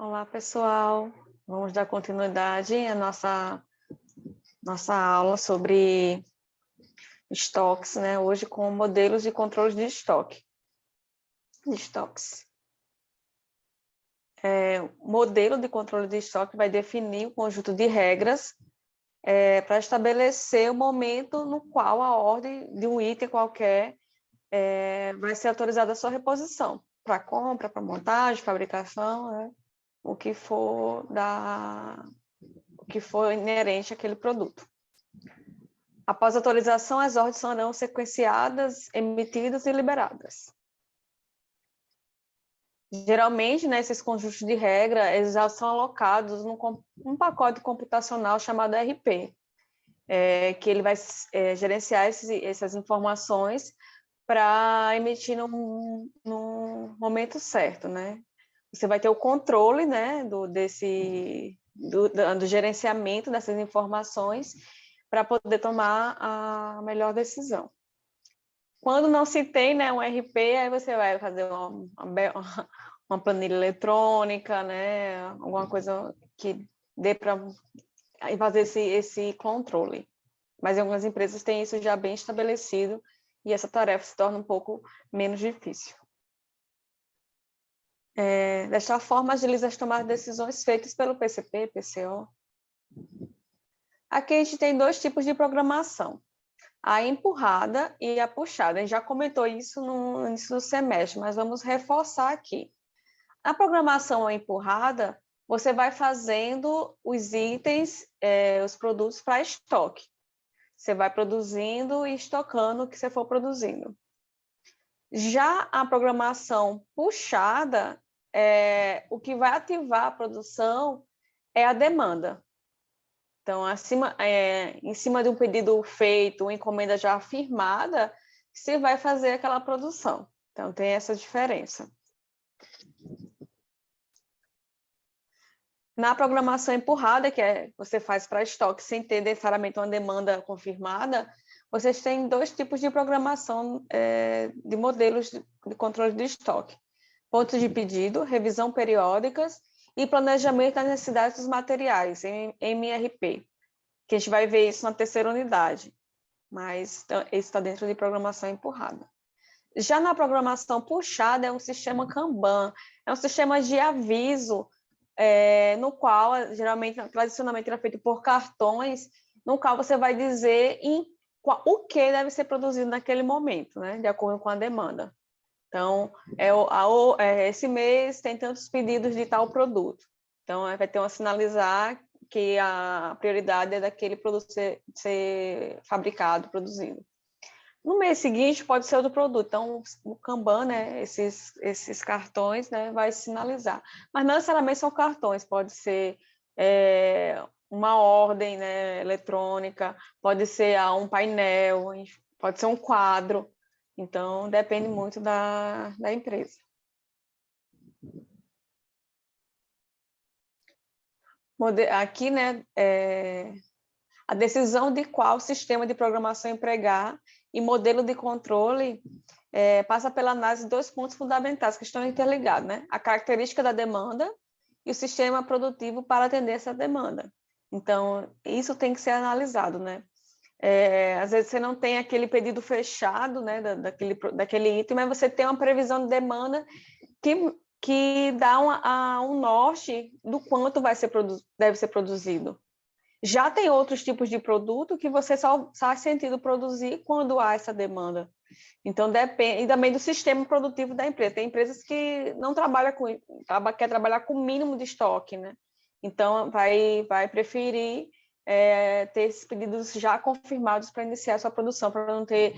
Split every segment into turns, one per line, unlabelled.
Olá, pessoal. Vamos dar continuidade à nossa aula sobre estoques, né? Hoje com modelos de controle de estoques. O modelo de controle de estoque vai definir o conjunto de regras para estabelecer o momento no qual a ordem de um item qualquer vai ser autorizada a sua reposição, para compra, para montagem, fabricação, né? o que for inerente àquele produto. Após a autorização, as ordens serão sequenciadas, emitidas e liberadas. Geralmente, né, esses conjuntos de regra, eles já são alocados num pacote computacional chamado RP, que ele vai gerenciar essas informações para emitir no momento certo, né? Você vai ter o controle, né, do gerenciamento dessas informações para poder tomar a melhor decisão. Quando não se tem, né, um RP, aí você vai fazer uma planilha eletrônica, né, alguma coisa que dê para fazer esse controle. Mas em algumas empresas tem isso já bem estabelecido e essa tarefa se torna um pouco menos difícil. Desta forma, agiliza as tomadas de decisões feitas pelo PCP, PCO. Aqui a gente tem dois tipos de programação, a empurrada e a puxada. A gente já comentou isso no início do semestre, mas vamos reforçar aqui. Na programação empurrada, você vai fazendo os itens, os produtos para estoque. Você vai produzindo e estocando o que você for produzindo. Já a programação puxada, o que vai ativar a produção é a demanda. Então, em cima de um pedido feito, uma encomenda já firmada, você vai fazer aquela produção. Então, tem essa diferença. Na programação empurrada, que você faz para estoque sem ter necessariamente uma demanda confirmada, vocês têm dois tipos de programação de modelos de controle de estoque. Pontos de pedido, revisão periódicas e planejamento das necessidades dos materiais, em MRP, que a gente vai ver isso na terceira unidade, mas isso está dentro de programação empurrada. Já na programação puxada, é um sistema Kanban, é um sistema de aviso, no qual, tradicionalmente, era feito por cartões, no qual você vai dizer o que deve ser produzido naquele momento, né, de acordo com a demanda. Então, esse mês tem tantos pedidos de tal produto. Então, vai ter um sinalizar que a prioridade é daquele produto ser fabricado, produzido. No mês seguinte, pode ser outro produto. Então, o Kanban, né, esses cartões, né, vai sinalizar. Mas não necessariamente são cartões, pode ser uma ordem, né, eletrônica, pode ser um painel, pode ser um quadro. Então, depende muito da empresa. Aqui, né, a decisão de qual sistema de programação empregar e modelo de controle passa pela análise de dois pontos fundamentais que estão interligados, né? A característica da demanda e o sistema produtivo para atender essa demanda. Então, isso tem que ser analisado, né? Às vezes você não tem aquele pedido fechado, né, daquele item, mas você tem uma previsão de demanda que dá um norte do quanto deve ser produzido. Já tem outros tipos de produto que você só faz sentido produzir quando há essa demanda. Então, depende também do sistema produtivo da empresa. Tem empresas que não trabalham quer trabalhar com o mínimo de estoque, né? Então, vai preferir ter esses pedidos já confirmados para iniciar a sua produção, para não ter,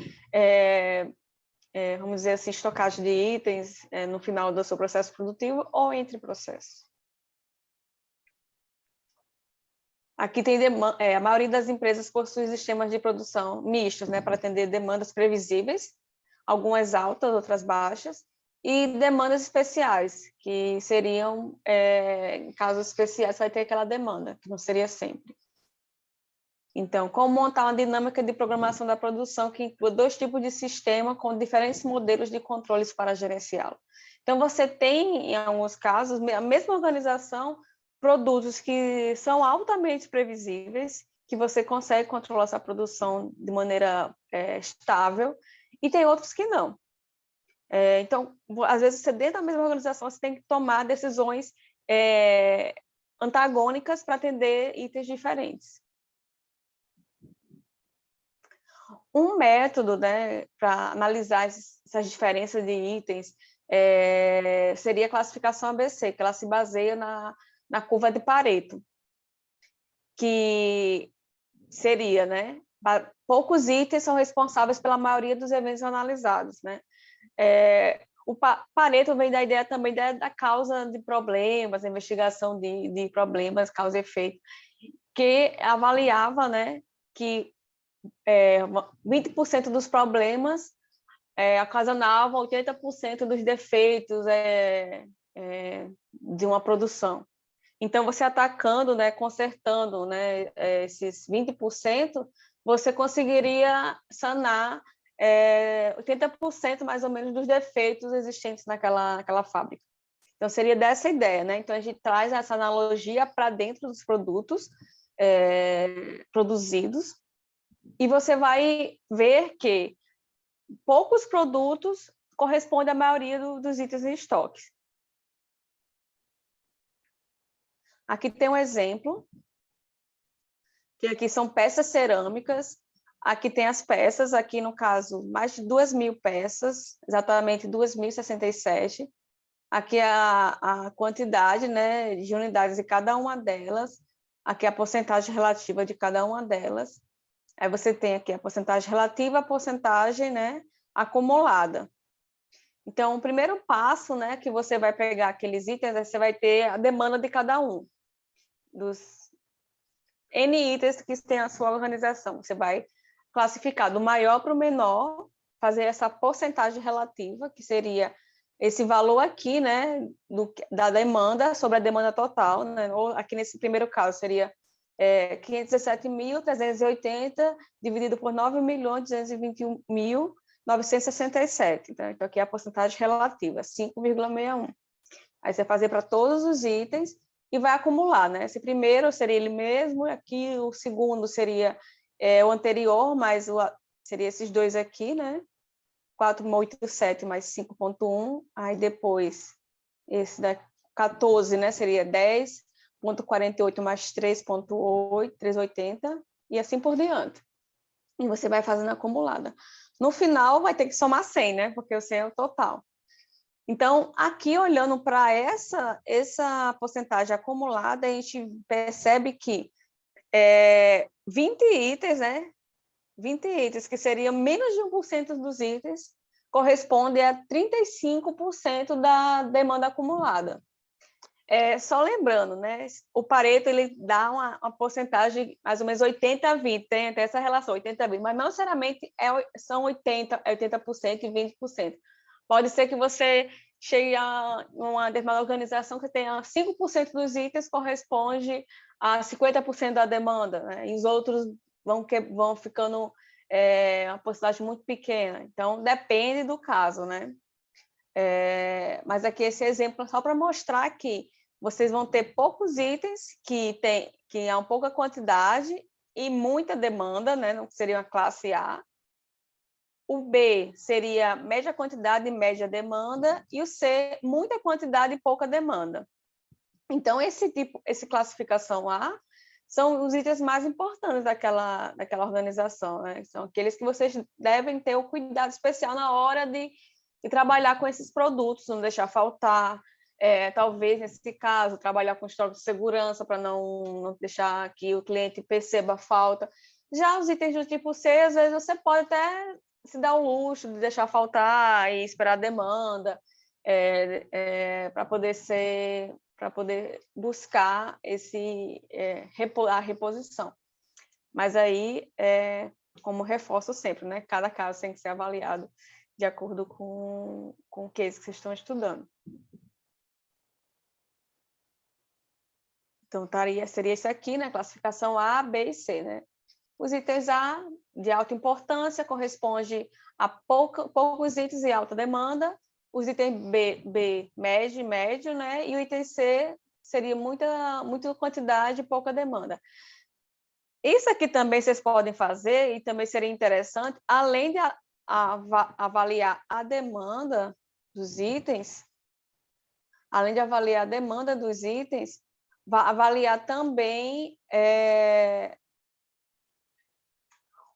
vamos dizer assim, estocagem de itens no final do seu processo produtivo ou entre processos. Aqui tem a maioria das empresas possui sistemas de produção mistos, né, para atender demandas previsíveis, algumas altas, outras baixas, e demandas especiais, que seriam, em casos especiais, vai ter aquela demanda, que não seria sempre. Então, como montar uma dinâmica de programação da produção que inclua 2 tipos de sistema com diferentes modelos de controles para gerenciá-lo. Então, você tem, em alguns casos, a mesma organização, produtos que são altamente previsíveis, que você consegue controlar essa produção de maneira estável, e tem outros que não. Então, às vezes, você dentro da mesma organização, você tem que tomar decisões antagônicas para atender itens diferentes. Um método, né, para analisar essas diferenças de itens seria a classificação ABC, que ela se baseia na curva de Pareto, que seria, né, poucos itens são responsáveis pela maioria dos eventos analisados, né? O Pareto vem da ideia também da causa de problemas, investigação de problemas, causa e efeito, que avaliava, né, que 20% dos problemas ocasionavam 80% dos defeitos de uma produção. Então, você atacando, né, consertando, né, esses 20%, você conseguiria sanar 80% mais ou menos dos defeitos existentes naquela fábrica. Então, seria dessa ideia, né? Então, a gente traz essa analogia para dentro dos produtos produzidos, e você vai ver que poucos produtos correspondem à maioria dos itens em estoque. Aqui tem um exemplo, que aqui são peças cerâmicas. Aqui tem as peças, aqui no caso, mais de 2.000 peças, exatamente 2.067. Aqui a quantidade, né, de unidades de cada uma delas. Aqui a porcentagem relativa de cada uma delas. Aí você tem aqui a porcentagem relativa, a porcentagem, né, acumulada. Então, o primeiro passo, né, que você vai pegar aqueles itens, você vai ter a demanda de cada um, dos N itens que tem a sua organização. Você vai classificar do maior para o menor, fazer essa porcentagem relativa, que seria esse valor aqui, né, da demanda sobre a demanda total, né? Ou aqui nesse primeiro caso seria 517.380 dividido por 9.221.967. Então, aqui é a porcentagem relativa, 5,61. Aí você vai fazer para todos os itens e vai acumular, né? Esse primeiro seria ele mesmo, aqui o segundo seria o anterior, mas seria esses dois aqui, né? 4,87 mais 5,1, aí depois esse da 14, né? Seria 10,48 mais 3,8, 3,80, e assim por diante. E você vai fazendo acumulada. No final, vai ter que somar 100, né? Porque o 100 é o total. Então, aqui, olhando para essa porcentagem acumulada, a gente percebe que 20 itens, né? 20 itens, que seriam menos de 1% dos itens, corresponde a 35% da demanda acumulada. Só lembrando, né? O Pareto ele dá uma porcentagem mais ou menos 80-20, tem até essa relação, 80-20, mas não necessariamente são 80% e 20%. Pode ser que você chegue a uma determinada organização que tenha 5% dos itens corresponde a 50% da demanda, né? E os outros vão ficando uma porcentagem muito pequena. Então, depende do caso, né? Mas aqui esse exemplo é só para mostrar que vocês vão ter poucos itens que há pouca quantidade e muita demanda, né? Não seria uma classe A. O B seria média quantidade e média demanda, e o C, muita quantidade e pouca demanda. Então, esse classificação A são os itens mais importantes daquela organização, né? São aqueles que vocês devem ter o cuidado especial na hora de trabalhar com esses produtos, não deixar faltar. Talvez, nesse caso, trabalhar com estoque de segurança para não deixar que o cliente perceba a falta. Já os itens do tipo C, às vezes você pode até se dar o luxo de deixar faltar e esperar a demanda para poder buscar a reposição. Mas aí, como reforço sempre, né? Cada caso tem que ser avaliado de acordo com o case que vocês estão estudando. Então, seria isso aqui, né? Classificação A, B e C, né? Os itens A, de alta importância, corresponde a poucos itens e alta demanda. Os itens B médio, né? E o item C seria muita quantidade e pouca demanda. Isso aqui também vocês podem fazer, e também seria interessante, além de avaliar a demanda dos itens, avaliar também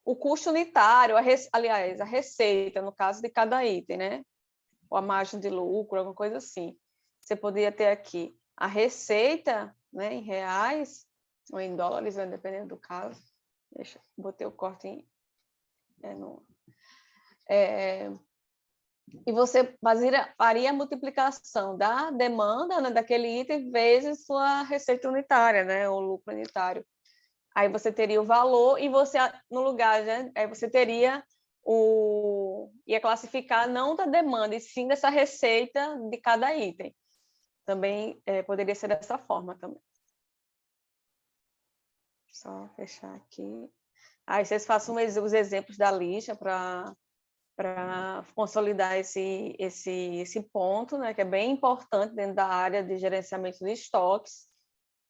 o custo unitário, aliás, a receita, no caso de cada item, né? Ou a margem de lucro, alguma coisa assim. Você poderia ter aqui a receita, né, em reais, ou em dólares, dependendo do caso. Botei o corte em... e você faria a multiplicação da demanda, né, daquele item vezes sua receita unitária, né, o lucro unitário. Aí você teria o valor e você, no lugar, né, aí você teria ia classificar não da demanda, e sim dessa receita de cada item. Também poderia ser dessa forma também. Só fechar aqui. Aí vocês façam os exemplos da lista para consolidar esse ponto, né, que é bem importante dentro da área de gerenciamento de estoques,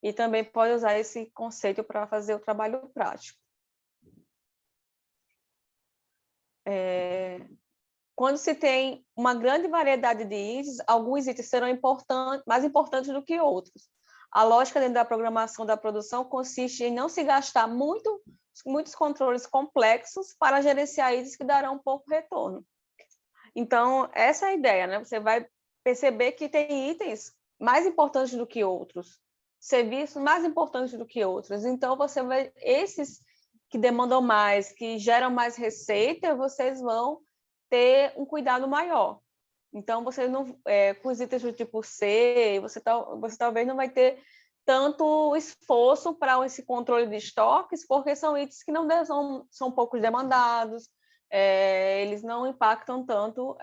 e também pode usar esse conceito para fazer o trabalho prático. Quando se tem uma grande variedade de itens, alguns itens serão mais importantes do que outros. A lógica dentro da programação da produção consiste em não se gastar muitos controles complexos para gerenciar itens que darão pouco retorno. Então, essa é a ideia, né? Você vai perceber que tem itens mais importantes do que outros, serviços mais importantes do que outros. Então, você vai... Esses que demandam mais, que geram mais receita, vocês vão ter um cuidado maior. Então, você não... com os itens do tipo C, você talvez não vai ter tanto esforço para esse controle de estoques, porque são itens que não são poucos demandados, eles não impactam tanto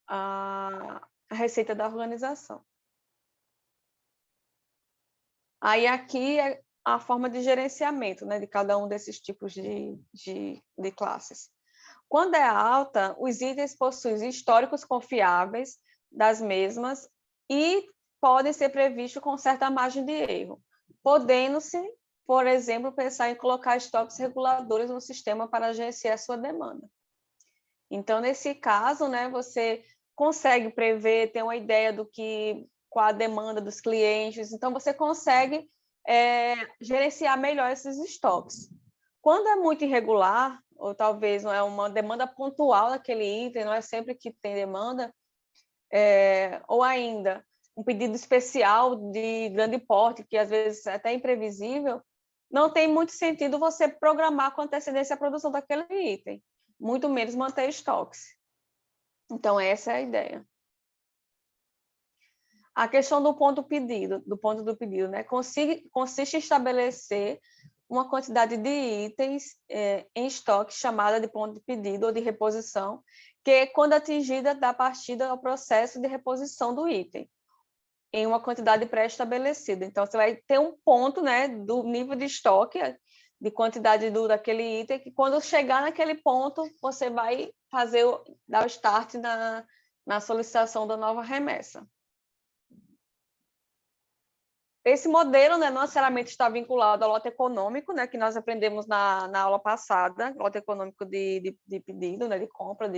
a receita da organização. Aí aqui é a forma de gerenciamento, né, de cada um desses tipos de classes. Quando é alta, os itens possuem históricos confiáveis das mesmas e podem ser previstos com certa margem de erro, podendo-se, por exemplo, pensar em colocar estoques reguladores no sistema para gerenciar a sua demanda. Então, nesse caso, né, você consegue prever, ter uma ideia qual a demanda dos clientes, então você consegue gerenciar melhor esses estoques. Quando é muito irregular, ou talvez não é uma demanda pontual daquele item, não é sempre que tem demanda, ou ainda um pedido especial de grande porte, que às vezes é até imprevisível, não tem muito sentido você programar com antecedência a produção daquele item, muito menos manter estoques. Então, essa é a ideia. A questão do ponto do pedido, né? Consiste em estabelecer uma quantidade de itens em estoque chamada de ponto de pedido ou de reposição, que, quando atingida, dá partida ao processo de reposição do item em uma quantidade pré-estabelecida. Então, você vai ter um ponto, né, do nível de estoque, de quantidade daquele item, que quando chegar naquele ponto, você vai dar o start na solicitação da nova remessa. Esse modelo, né, não necessariamente está vinculado ao lote econômico, né, que nós aprendemos na aula passada, lote econômico de pedido, né, de compra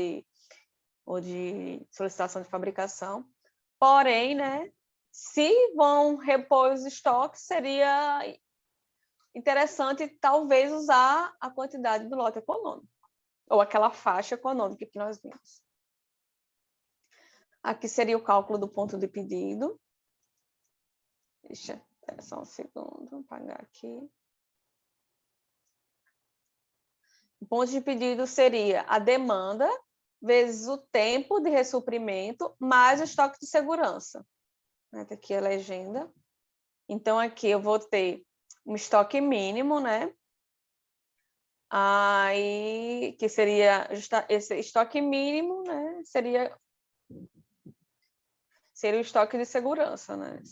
ou de solicitação de fabricação. Porém, né, se vão repor os estoques, seria interessante talvez usar a quantidade do lote econômico, ou aquela faixa econômica que nós vimos. Aqui seria o cálculo do ponto de pedido. Deixa só um segundo, vou apagar aqui. O ponto de pedido seria a demanda vezes o tempo de ressuprimento mais o estoque de segurança. Tá aqui a legenda. Então, aqui eu vou ter um estoque mínimo, né? Aí, que seria esse estoque mínimo, né? Seria o estoque de segurança, né?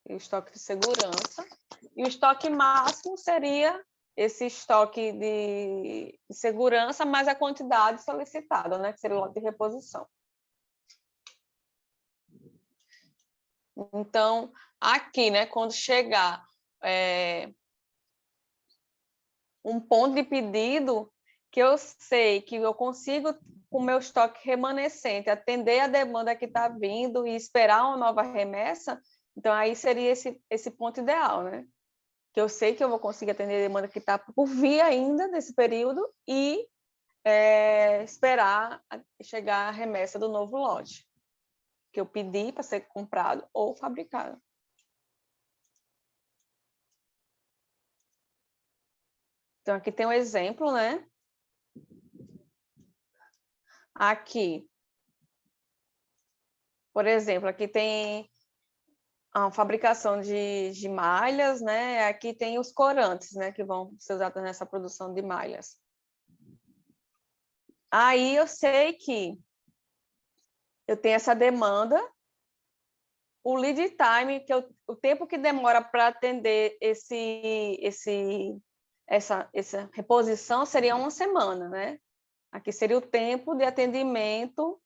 o estoque de segurança. E o estoque máximo seria esse estoque de segurança mais a quantidade solicitada, né? Que seria o lote de reposição. Então, aqui, né, quando chegar um ponto de pedido que eu sei que eu consigo, com o meu estoque remanescente, atender a demanda que está vindo e esperar uma nova remessa, então aí seria esse ponto ideal, né? Que eu sei que eu vou conseguir atender a demanda que está por vir ainda nesse período e esperar chegar a remessa do novo lote que eu pedi para ser comprado ou fabricado. Então, aqui tem um exemplo, né? Aqui, por exemplo, aqui tem a fabricação de malhas, né? Aqui tem os corantes, né? Que vão ser usados nessa produção de malhas. Aí eu sei que eu tenho essa demanda, o lead time, que o tempo que demora para atender essa reposição seria uma semana, né? Aqui seria o tempo de atendimento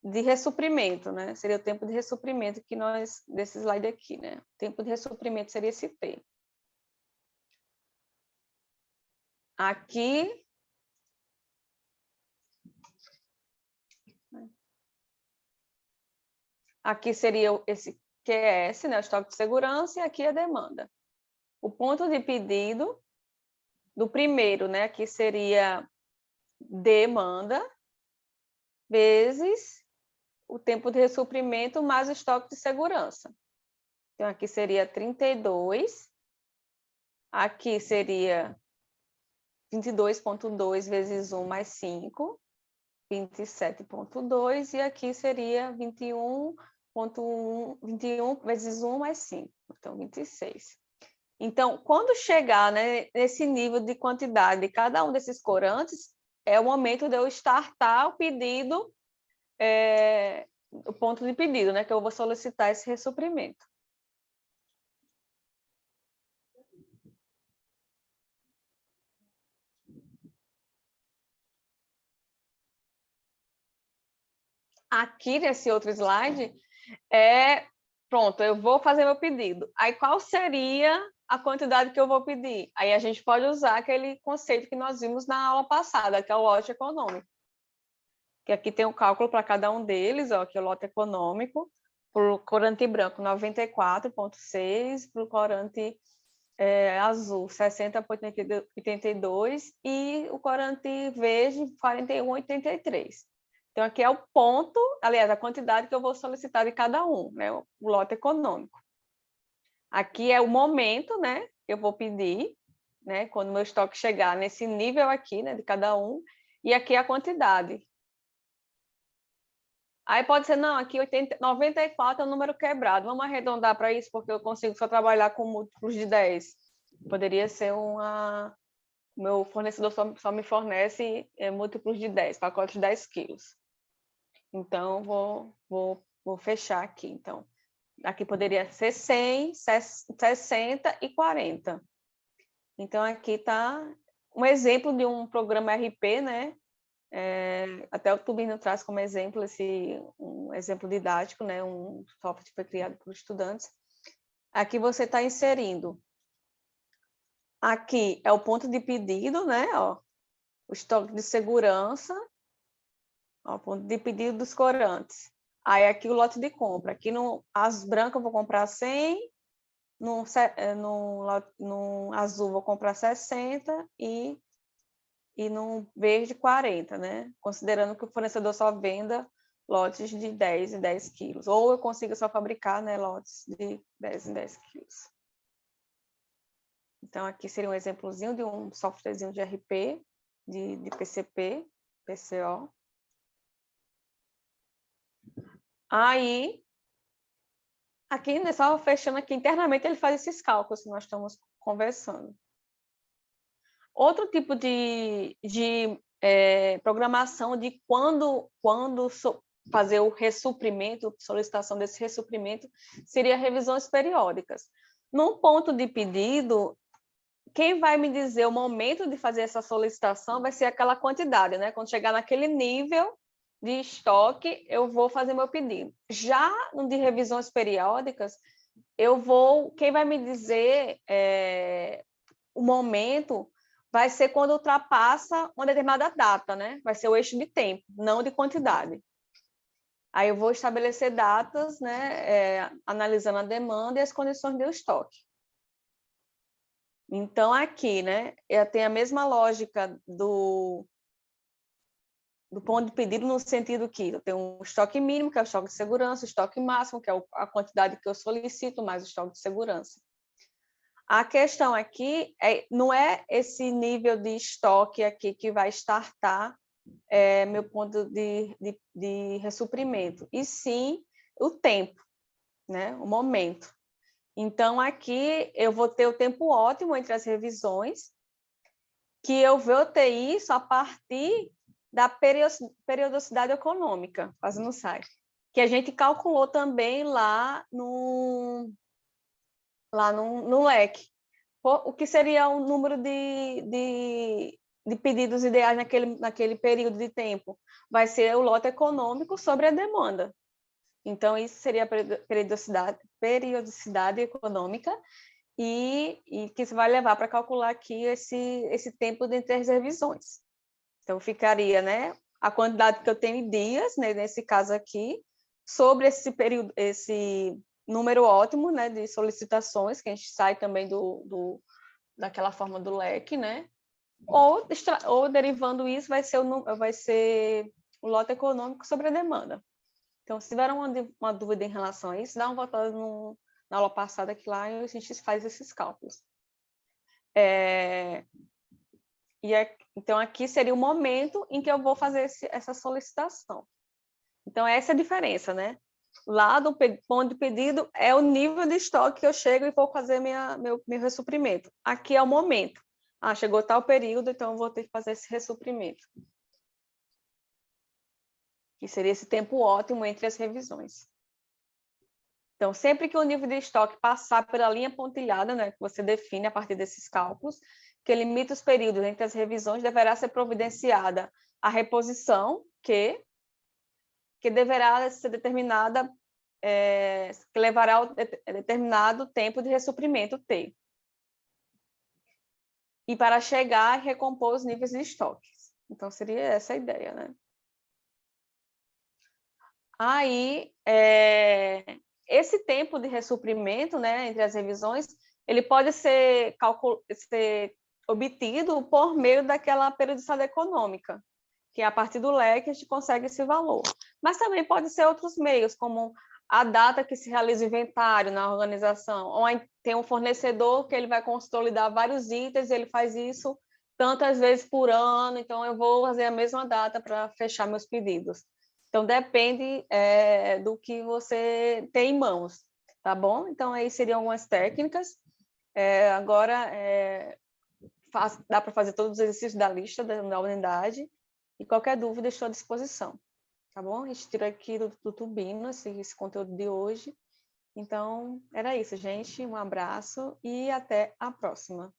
de ressuprimento, né? Seria o tempo de ressuprimento que nós, desse slide aqui, né? O tempo de ressuprimento seria esse T. Aqui seria esse QS, né? O estoque de segurança, e aqui a demanda. O ponto de pedido do primeiro, né? Aqui seria demanda vezes o tempo de ressuprimento mais o estoque de segurança. Então, aqui seria 32. Aqui seria 22,2 vezes 1 mais 5, 27,2. E aqui seria 21 vezes 1 mais 5, então 26. Então, quando chegar, né, nesse nível de quantidade de cada um desses corantes, é o momento de eu startar o pedido, o ponto de pedido, né, que eu vou solicitar esse ressuprimento. Aqui, nesse outro slide, pronto, eu vou fazer meu pedido. Aí, qual seria a quantidade que eu vou pedir? Aí, a gente pode usar aquele conceito que nós vimos na aula passada, que é o lote econômico. Que aqui tem um cálculo para cada um deles, ó, que é o lote econômico, para o corante branco, 94,6, para o corante azul, 60,82, e o corante verde, 41,83. Então, aqui é o ponto, aliás, a quantidade que eu vou solicitar de cada um, né? O lote econômico. Aqui é o momento, né? Que eu vou pedir, né? Quando o meu estoque chegar nesse nível aqui, né? De cada um. E aqui é a quantidade. Aí pode ser, não, aqui 94 é um número quebrado. Vamos arredondar para isso, porque eu consigo só trabalhar com múltiplos de 10. Poderia ser uma... Meu fornecedor só me fornece múltiplos de 10, pacotes de 10 quilos. Então, vou fechar aqui. Então, aqui poderia ser 100, 60 e 40. Então, aqui está um exemplo de um programa RP, né? Até o Tubino traz como exemplo um exemplo didático, né? Um software que foi criado por estudantes. Aqui você está inserindo. Aqui é o ponto de pedido, né? Ó, o estoque de segurança, ó, o ponto de pedido dos corantes. Aí aqui o lote de compra. Aqui no as brancas eu vou comprar 100, no azul vou comprar 60 e no verde 40, né? Considerando que o fornecedor só venda lotes de 10 em 10 quilos. Ou eu consigo só fabricar, né, lotes de 10 em 10 quilos. Então, aqui seria um exemplozinho de um softwarezinho de RP, de PCP, PCO. Aí, aqui, né, só fechando aqui, internamente ele faz esses cálculos que nós estamos conversando. Outro tipo de programação de quando fazer o ressuprimento, solicitação desse ressuprimento, seria revisões periódicas. Num ponto de pedido, quem vai me dizer o momento de fazer essa solicitação vai ser aquela quantidade, né? Quando chegar naquele nível de estoque, eu vou fazer meu pedido. Já no de revisões periódicas, quem vai me dizer o momento vai ser quando ultrapassa uma determinada data, né? Vai ser o eixo de tempo, não de quantidade. Aí eu vou estabelecer datas, né? Analisando a demanda e as condições do estoque. Então, aqui, né? Eu tenho a mesma lógica do ponto de pedido, no sentido que eu tenho um estoque mínimo, que é o estoque de segurança, o estoque máximo, que é a quantidade que eu solicito, mais o estoque de segurança. A questão aqui não é esse nível de estoque aqui que vai startar meu ponto de ressuprimento, e sim o tempo, né? O momento. Então, aqui eu vou ter o tempo ótimo entre as revisões, que eu vou ter isso a partir da periodicidade econômica, fazendo site, que a gente calculou também lá no leque. O que seria o número de pedidos ideais naquele período de tempo? Vai ser o lote econômico sobre a demanda. Então, isso seria a periodicidade econômica, e que isso vai levar para calcular aqui esse tempo entre as revisões. Então, ficaria, né, a quantidade que eu tenho em dias, né, nesse caso aqui, sobre esse período, esse número ótimo, né, de solicitações, que a gente sai também daquela forma do leque, né? Ou derivando isso, vai ser o lote econômico sobre a demanda. Então, se tiver uma dúvida em relação a isso, dá uma voltada na aula passada, que lá a gente faz esses cálculos. Então, aqui seria o momento em que eu vou fazer essa solicitação. Então, essa é a diferença, né? Lá do ponto de pedido é o nível de estoque que eu chego e vou fazer meu ressuprimento. Aqui é o momento. Chegou tal período, então eu vou ter que fazer esse ressuprimento. Que seria esse tempo ótimo entre as revisões. Então, sempre que o nível de estoque passar pela linha pontilhada, né, que você define a partir desses cálculos, que limita os períodos entre as revisões, deverá ser providenciada a reposição, que deverá ser determinada, que levará a determinado tempo de ressuprimento, T. E para chegar e recompor os níveis de estoques. Então, seria essa a ideia, né? Aí, esse tempo de ressuprimento, né, entre as revisões, ele pode ser obtido por meio daquela periodicidade econômica, que a partir do leque a gente consegue esse valor. Mas também pode ser outros meios, como a data que se realiza o inventário na organização, ou tem um fornecedor que ele vai consolidar vários itens, ele faz isso tantas vezes por ano, então eu vou fazer a mesma data para fechar meus pedidos. Então, depende do que você tem em mãos, tá bom? Então, aí seriam algumas técnicas. Agora, dá para fazer todos os exercícios da lista da unidade, e qualquer dúvida estou à disposição, tá bom? A gente tira aqui do Tubino esse conteúdo de hoje. Então, era isso, gente. Um abraço e até a próxima.